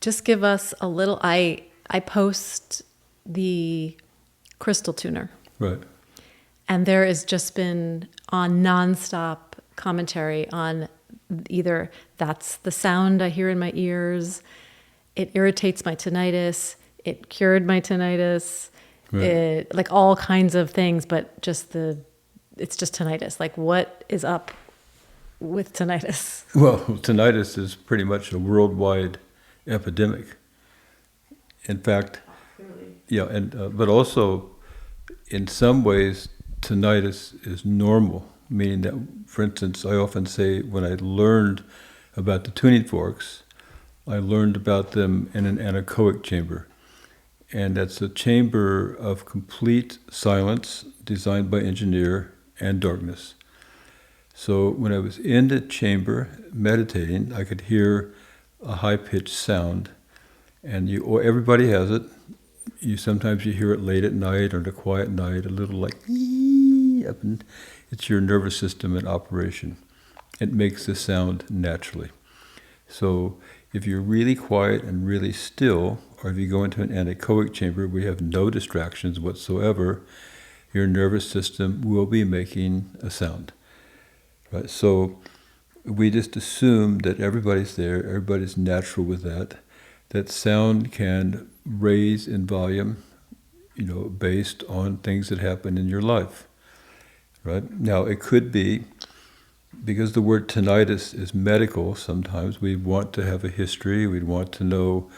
just give us a little. I post the crystal tuner, Right. and there has just been on nonstop commentary on either that's the sound I hear in my ears, it irritates my tinnitus, it cured my tinnitus, Right. it like all kinds of things, but it's just tinnitus. Like, what is up with tinnitus? Well, tinnitus is pretty much a worldwide epidemic. In fact, yeah, and but also in some ways, tinnitus is normal. Meaning that, for instance, I often say when I learned about the tuning forks, I learned about them in an anechoic chamber. And that's a chamber of complete silence designed by engineer and darkness. So when I was in the chamber meditating, I could hear a high-pitched sound. And everybody has it. Sometimes you hear it late at night or in a quiet night, a little like up, and it's your nervous system in operation. It makes the sound naturally. So if you're really quiet and really still, or if you go into an anechoic chamber where you have no distractions whatsoever, your nervous system will be making a sound. Right? So we just assume that everybody's there, everybody's natural with that sound can raise in volume, based on things that happen in your life. Right? Now, it could be, because the word tinnitus is medical, sometimes we want to have a history, we'd want to know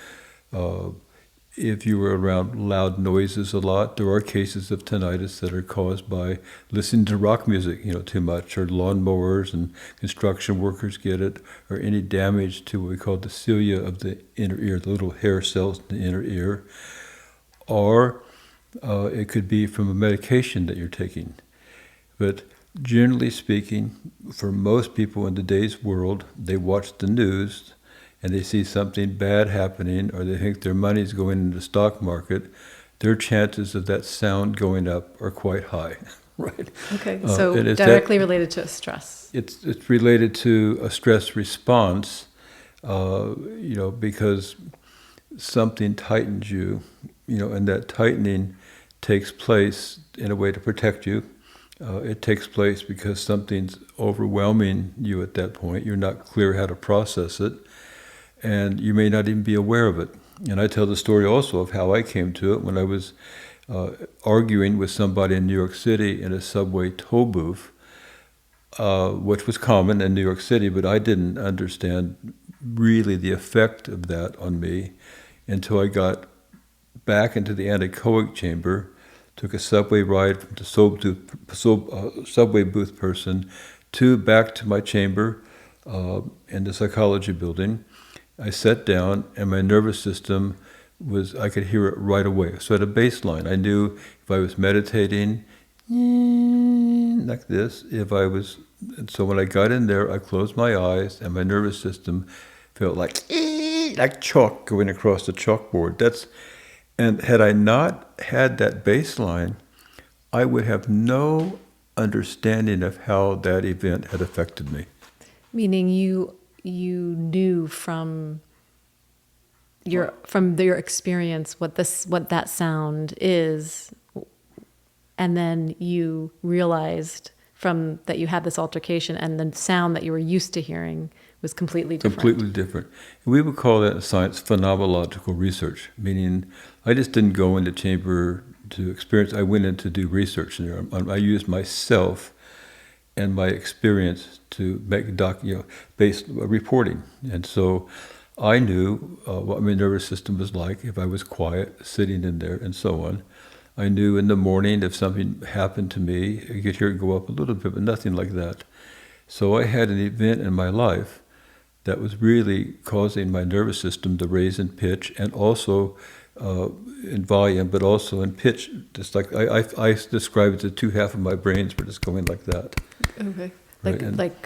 if you were around loud noises a lot. There are cases of tinnitus that are caused by listening to rock music, too much, or lawnmowers, and construction workers get it, or any damage to what we call the cilia of the inner ear, the little hair cells in the inner ear. Or it could be from a medication that you're taking. But generally speaking, for most people in today's world, they watch the news and they see something bad happening, or they think their money's going into the stock market, their chances of that sound going up are quite high, right? Okay, so directly related to stress. It's related to a stress response, because something tightens you, and that tightening takes place in a way to protect you. It takes place because something's overwhelming you at that point. You're not clear how to process it, and you may not even be aware of it. And I tell the story also of how I came to it when I was arguing with somebody in New York City in a subway toll booth, which was common in New York City, but I didn't understand really the effect of that on me until I got back into the anechoic chamber, took a subway ride from the subway booth person back to my chamber in the psychology building. I sat down and my nervous system I could hear it right away. So at a baseline, I knew if I was meditating, like this, and so when I got in there, I closed my eyes and my nervous system felt like chalk going across the chalkboard. And had I not had that baseline, I would have no understanding of how that event had affected me. Meaning you knew from your experience what that sound is, and then you realized from that you had this altercation, and the sound that you were used to hearing was completely different. Completely different. We would call that in science phenomenological research, meaning I just didn't go into chamber to experience. I went in to do research there. I used myself and my experience to make based reporting. And so I knew what my nervous system was like if I was quiet, sitting in there, and so on. I knew in the morning if something happened to me, I could hear it go up a little bit, but nothing like that. So I had an event in my life that was really causing my nervous system to raise in pitch, and also in volume, but also in pitch. Just like I describe it, the two half of my brains were just going like that. Okay, right?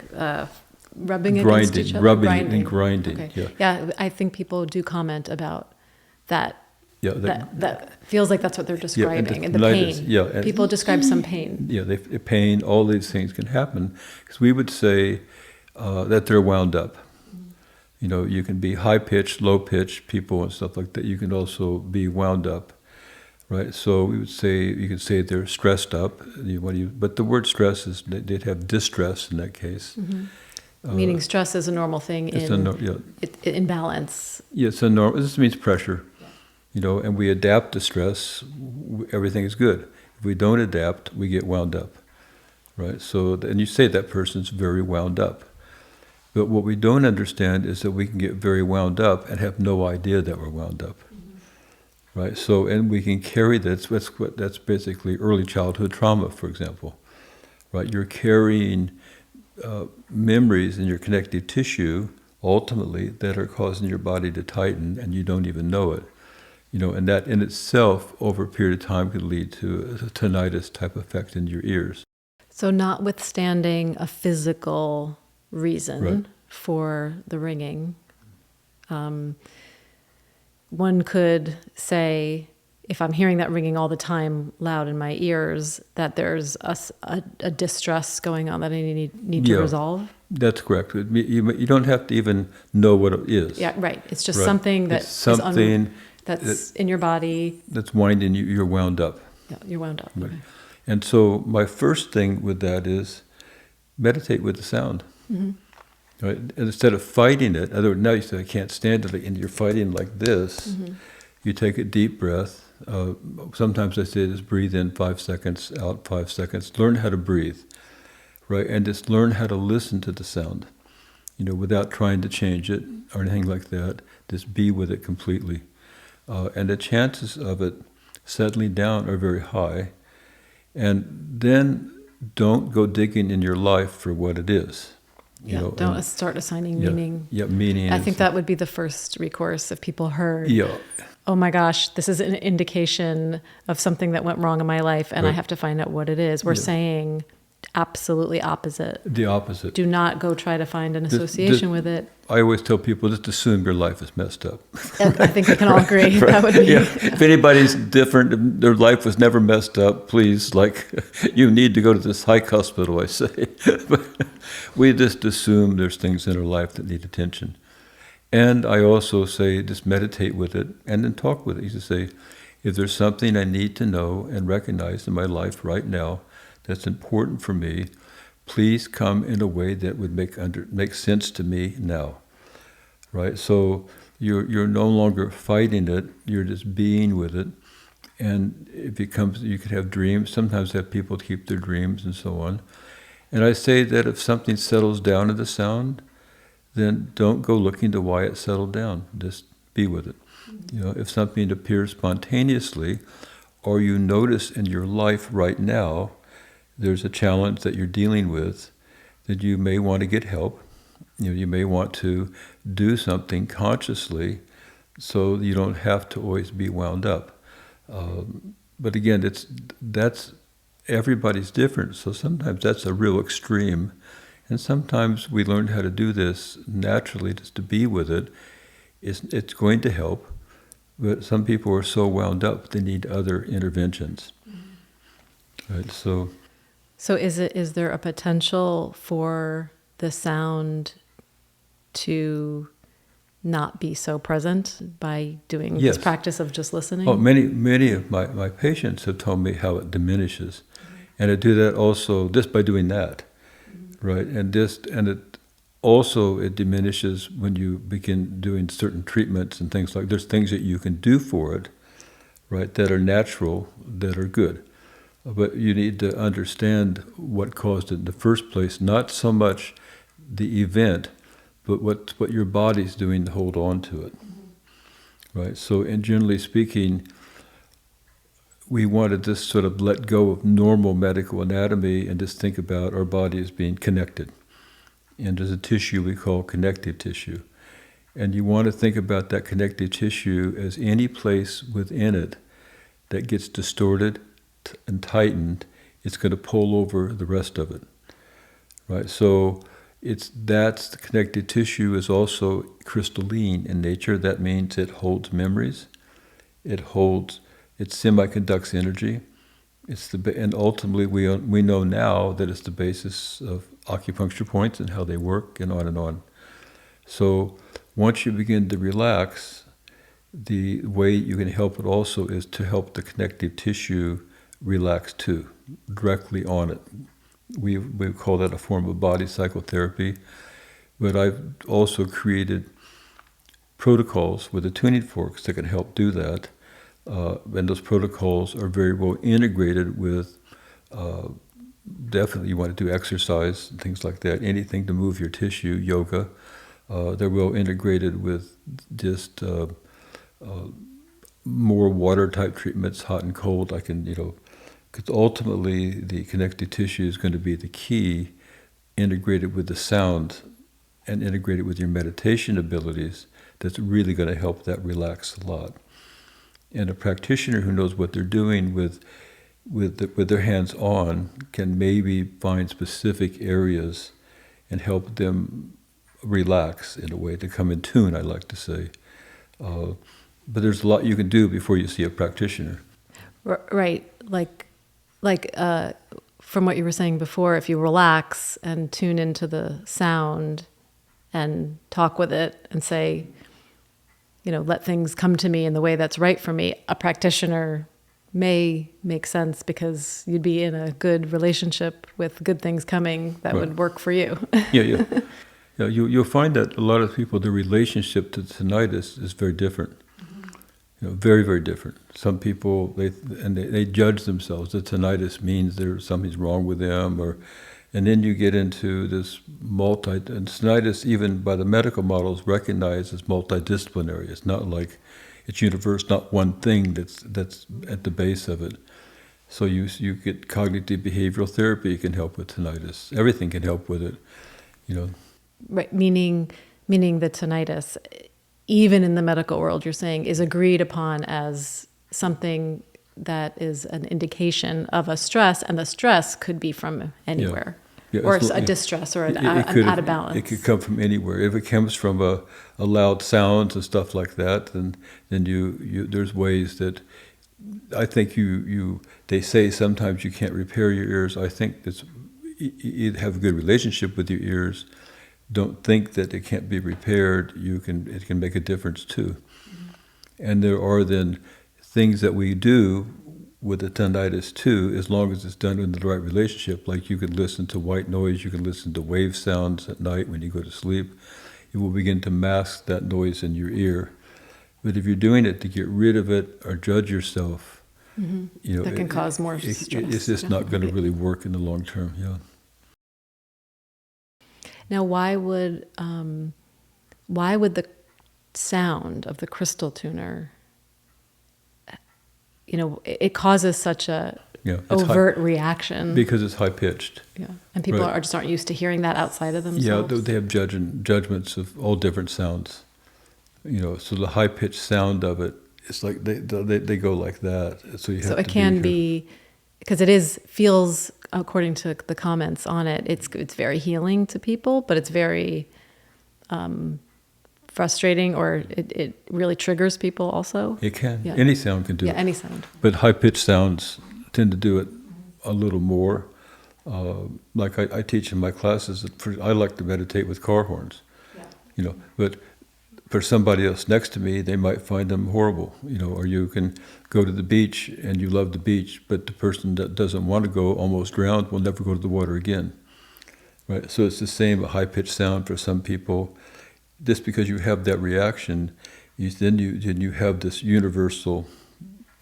Rubbing against each other? Grinding. Okay. Yeah, I think people do comment about that. Yeah, that feels like that's what they're describing, and the pain. Yeah, and people describe some pain. Yeah, pain, all these things can happen. Because we would say that they're wound up. You can be high-pitched, low-pitched people and stuff like that. You can also be wound up, right? So we would say, you could say they're stressed up. But the word stress is, they'd have distress in that case. Meaning stress is a normal thing in balance. Yeah, it's a normal. This means pressure, and we adapt to stress. Everything is good. If we don't adapt, we get wound up, right? So, and you say that person's very wound up. But what we don't understand is that we can get very wound up and have no idea that we're wound up, right? So, and we can carry that. That's basically early childhood trauma, for example, right? You're carrying memories in your connective tissue, ultimately, that are causing your body to tighten, and you don't even know it. And that in itself, over a period of time, could lead to a tinnitus type effect in your ears. So, notwithstanding a physical reason for the ringing, one could say, if I'm hearing that ringing all the time loud in my ears, that there's a distress going on that I need to resolve? That's correct. You don't have to even know what it is. Yeah, right. It's just something that that's in your body. That's winding you. You're wound up. Yeah, you're wound up. Right. Okay. And so my first thing with that is meditate with the sound. Right? And instead of fighting it, now you say, I can't stand it, and you're fighting like this, you take a deep breath. Sometimes I say just breathe in 5 seconds, out 5 seconds. Learn how to breathe, right? And just learn how to listen to the sound, without trying to change it or anything like that. Just be with it completely. And the chances of it settling down are very high. And then don't go digging in your life for what it is. Don't start assigning meaning. Yeah, meaning. I think that would be the first recourse if people heard, Yeah. oh my gosh, this is an indication of something that went wrong in my life, and I have to find out what it is. We're saying absolutely opposite. The opposite. Do not go try to find an association with it. I always tell people, just assume your life is messed up. And I think we can all agree. That would be. If anybody's different, their life was never messed up, please, you need to go to the psych hospital, I say. But we just assume there's things in our life that need attention. And I also say, just meditate with it and then talk with it. You just say, if there's something I need to know and recognize in my life right now that's important for me, please come in a way that would make sense to me now, right? So you're no longer fighting it; you're just being with it. And you can have dreams. Sometimes I have people keep their dreams and so on. And I say that if something settles down in the sound, then don't go looking to why it settled down. Just be with it. If something appears spontaneously, or you notice in your life right now, there's a challenge that you're dealing with, that you may want to get help. You may want to do something consciously so you don't have to always be wound up. But again, that's everybody's different. So sometimes that's a real extreme. And sometimes we learn how to do this naturally, just to be with it. It's going to help. But some people are so wound up, they need other interventions. Right, So is there a potential for the sound to not be so present by doing this practice of just listening? Oh, many of my patients have told me how it diminishes. And I do that also just by doing that, right? And it diminishes when you begin doing certain treatments and things like. There's things that you can do for it, right? That are natural, that are good. But you need to understand what caused it in the first place, not so much the event, but what your body's doing to hold on to it. Right? So, and generally speaking, we want to just sort of let go of normal medical anatomy and just think about our body as being connected. And there's a tissue we call connective tissue. And you want to think about that connective tissue as any place within it that gets distorted and tightened, it's going to pull over the rest of it, right? So the connective tissue is also crystalline in nature. That means it holds memories, it semiconducts energy. And ultimately we know now that it's the basis of acupuncture points and how they work and on and on. So once you begin to relax, the way you can help it also is to help the connective tissue relax too, directly on it. We call that a form of body psychotherapy, but I've also created protocols with the tuning forks that can help do that. And those protocols are very well integrated with, definitely you want to do exercise and things like that, anything to move your tissue, yoga. They're well integrated with just more water type treatments, hot and cold. I can, because ultimately the connective tissue is going to be the key, integrated with the sound and integrated with your meditation abilities. That's really going to help that relax a lot. And a practitioner who knows what they're doing with their hands on can maybe find specific areas and help them relax in a way, to come in tune, I like to say. But there's a lot you can do before you see a practitioner. Right. Like from what you were saying before, if you relax and tune into the sound and talk with it and say, let things come to me in the way that's right for me, a practitioner may make sense because you'd be in a good relationship with good things coming that would work for you. Yeah. You'll find that a lot of people, their relationship to tinnitus is very different. Very, very different. Some people, they judge themselves. The tinnitus means something's wrong with them, and then you get into this and tinnitus, even by the medical models, recognized as multidisciplinary. It's not like it's universal, not one thing that's at the base of it. So you get cognitive behavioral therapy can help with tinnitus. Everything can help with it, Right, meaning the tinnitus, even in the medical world, you're saying, is agreed upon as something that is an indication of a stress, and the stress could be from anywhere. Yeah, or a distress or an out of balance. It could come from anywhere. If it comes from a loud sounds and stuff like that, then you there's ways that I think they say sometimes you can't repair your ears. I think that's you have a good relationship with your ears. Don't think that it can't be repaired. It can make a difference too. Mm-hmm. And there are then things that we do with the tinnitus too, as long as it's done in the right relationship. Like you could listen to white noise, you can listen to wave sounds at night when you go to sleep. It will begin to mask that noise in your ear. But if you're doing it to get rid of it or judge yourself, that can cause more stress. It's just not going to really work in the long term. Yeah. Now, why would the sound of the crystal tuner, it causes such a overt reaction? Because it's high pitched. Yeah, and people aren't used to hearing that outside of themselves. Yeah, they have judgments of all different sounds. So the high pitched sound of it, it's like they go like that. So it can be, because feels, according to the comments on it, it's very healing to people, but it's very frustrating, or it really triggers people also. It can. Yeah. Any sound can do it. Yeah, any sound. But high-pitched sounds tend to do it a little more. Like I teach in my classes, I like to meditate with car horns. Yeah. But for somebody else next to me, they might find them horrible. Or you can go to the beach and you love the beach, but the person that doesn't want to go, almost drowned, will never go to the water again. Right? So it's the same, a high-pitched sound for some people. Just because you have that reaction, then you have this universal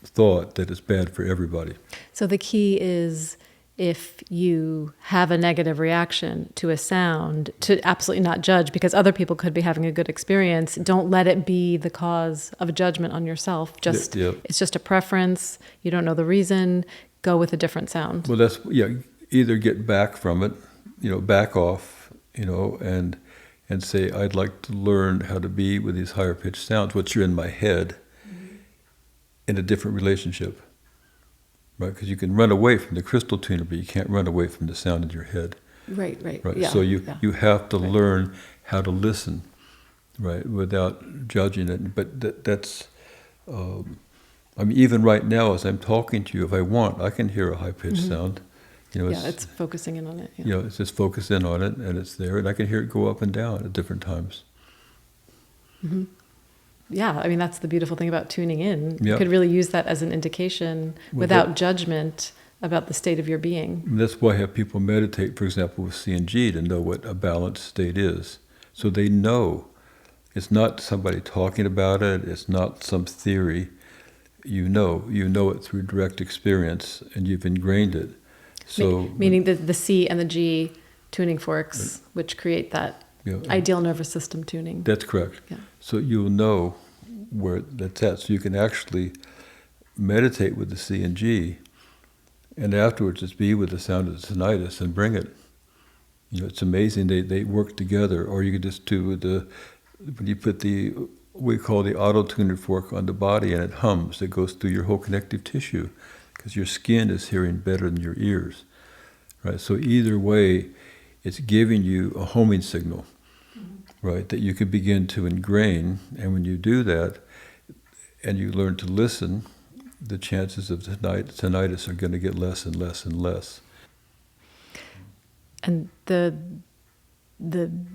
thought that it's bad for everybody. So the key is, if you have a negative reaction to a sound, to absolutely not judge, because other people could be having a good experience. Don't let it be the cause of a judgment on yourself. It's just a preference. You don't know the reason. Go with a different sound. Well, either get back from it, back off, and say, I'd like to learn how to be with these higher pitched sounds, which are in my head, in a different relationship. Right? Because you can run away from the crystal tuner, but you can't run away from the sound in your head. Right. Yeah. So you have to learn how to listen, right, without judging it. But that's, even right now as I'm talking to you, if I want, I can hear a high-pitched sound. It's focusing in on it. It's just focus in on it, and it's there, and I can hear it go up and down at different times. Yeah, I mean, that's the beautiful thing about tuning in. You Yeah. could really use that as an indication without judgment about the state of your being. And that's why I have people meditate, for example, with CNG to know what a balanced state is. So they know. It's not somebody talking about it. It's not some theory. You know it through direct experience, and you've ingrained it. So Meaning the C and the G tuning forks, which create that ideal nervous system tuning. That's correct. Yeah. So you'll know where that's at. So you can actually meditate with the C and G, and afterwards just be with the sound of the tinnitus and bring it. It's amazing. They work together. Or you could just do when you put we call the auto-tuner fork on the body, and it hums. It goes through your whole connective tissue, because your skin is hearing better than your ears, right? So either way, it's giving you a homing signal, right, that you can begin to ingrain. And when you do that, and you learn to listen, the chances of tinnitus are going to get less and less and less. And the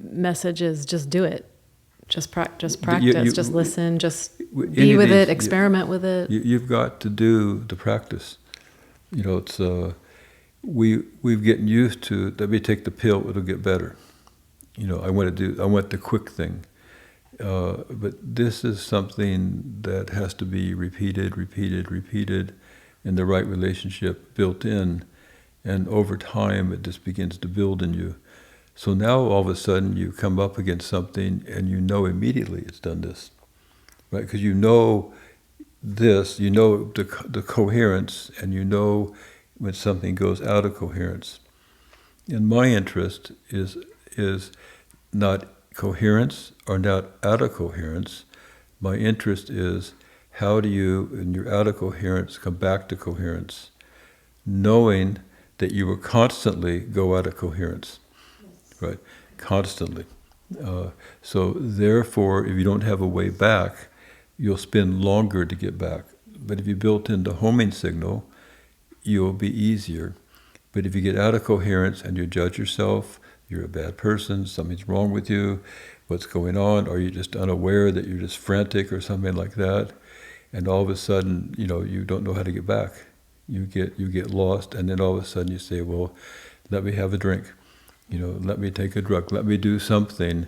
message is just do it. Just practice, just listen, just be with it, experiment with it. You've got to do the practice. It's we've gotten used to, let me take the pill, it'll get better. I want the quick thing. But this is something that has to be repeated, in the right relationship, built in, and over time it just begins to build in you. So now all of a sudden you come up against something and you know immediately it's done this, right? Because you know this, you know the coherence, and you know when something goes out of coherence. And my interest is not coherence or not out of coherence. My interest is how do you, when you're out of coherence, come back to coherence, knowing that you will constantly go out of coherence. Right, constantly. So therefore, if you don't have a way back, you'll spend longer to get back. But if you built in the homing signal, you'll be easier. But if you get out of coherence and you judge yourself, you're a bad person, something's wrong with you, what's going on, or you're just unaware that you're just frantic or something like that, and all of a sudden, you don't know how to get back. You get lost, and then all of a sudden you say, well, let me have a drink. Let me take a drug, let me do something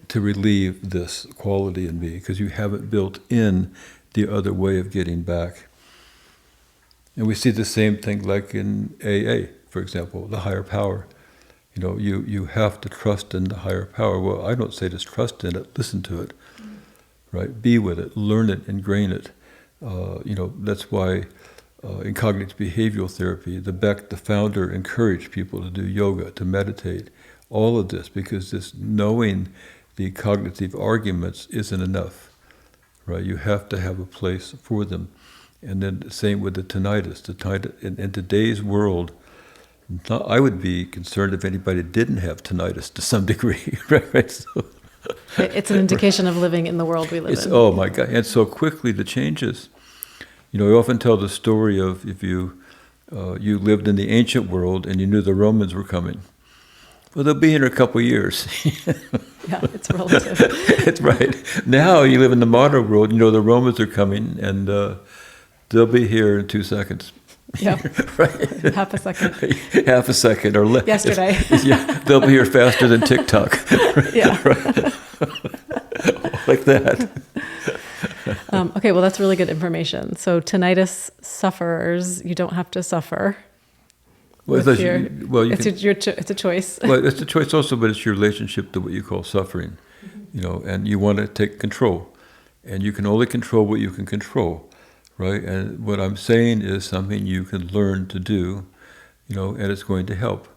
to relieve this quality in me, because you haven't built in the other way of getting back. And we see the same thing like in AA, for example, the higher power. You have to trust in the higher power. Well, I don't say just trust in it, listen to it, right? Be with it, learn it, ingrain it. That's why in cognitive behavioral therapy, the Beck, the founder, encouraged people to do yoga, to meditate, all of this, because this knowing the cognitive arguments isn't enough, right? You have to have a place for them. And then the same with the tinnitus. In today's world, I would be concerned if anybody didn't have tinnitus to some degree, right? So, it's an indication of living in the world we live in. Oh my God, and so quickly the changes. We often tell the story of if you lived in the ancient world and you knew the Romans were coming. Well, they'll be here in a couple of years. Yeah, it's relative. It's right. Now you live in the modern world, the Romans are coming, and they'll be here in 2 seconds. Yeah, right. Half a second. Half a second or less. Yesterday. Yeah, they'll be here faster than TikTok. Yeah. Right. Like that. Okay, well, that's really good information. So tinnitus sufferers, you don't have to suffer. Well, it's a choice. Well, it's a choice also, but it's your relationship to what you call suffering, and you want to take control. And you can only control what you can control, right? And what I'm saying is something you can learn to do, and it's going to help.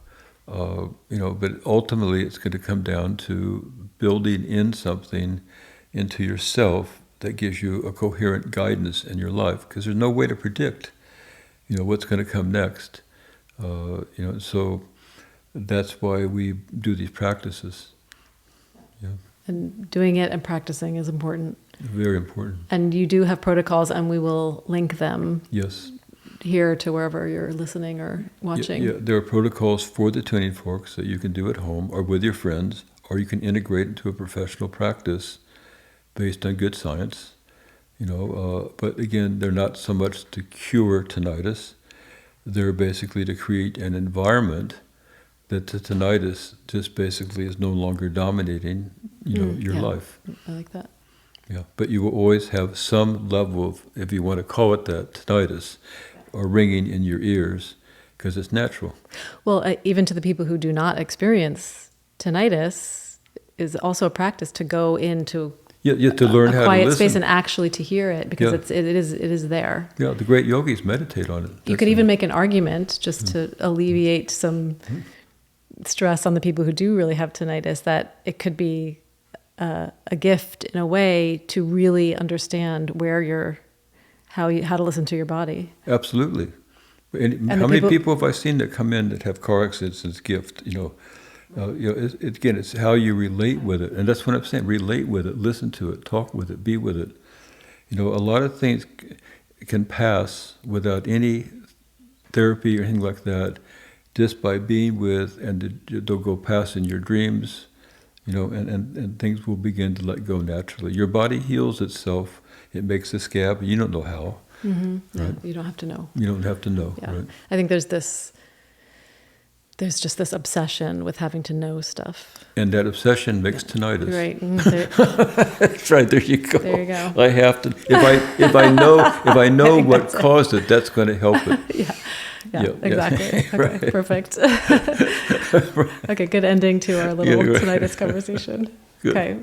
But ultimately it's going to come down to building in something into yourself that gives you a coherent guidance in your life, because there's no way to predict, what's going to come next. So that's why we do these practices. Yeah. And doing it and practicing is important. Very important. And you do have protocols, and we will link them. Yes. Here to wherever you're listening or watching. Yeah, there are protocols for the tuning forks that you can do at home or with your friends, or you can integrate into a professional practice based on good science. But again, they're not so much to cure tinnitus. They're basically to create an environment that the tinnitus just basically is no longer dominating, your life. I like that. Yeah, but you will always have some level of, if you want to call it that, tinnitus, or ringing in your ears, because it's natural. Well, even to the people who do not experience tinnitus, is also a practice to go into You have to learn a how to quiet listen. space and actually to hear it, because it is there. Yeah, the great yogis meditate on it. You could even make an argument just to alleviate some stress on the people who do really have tinnitus, that it could be a gift in a way to really understand how to listen to your body. Absolutely. And how many people have I seen that come in that have car accidents as gift? Again, it's how you relate with it, and that's what I'm saying. Relate with it, listen to it, talk with it, be with it. A lot of things can pass without any therapy or anything like that, just by being with, and they'll go past in your dreams, and things will begin to let go naturally. Your body heals itself. It makes a scab. You don't know how. Mm-hmm. Right? Yeah, you don't have to know. You don't have to know. Yeah. Right? I think there's just this obsession with having to know stuff. And that obsession makes tinnitus. Right. That's right. There you go. There you go. I have to. If I know what caused it, that's going to help it. Yeah, exactly. Yeah. Okay, Right. perfect. Okay, good ending to our little tinnitus conversation. Good. Okay.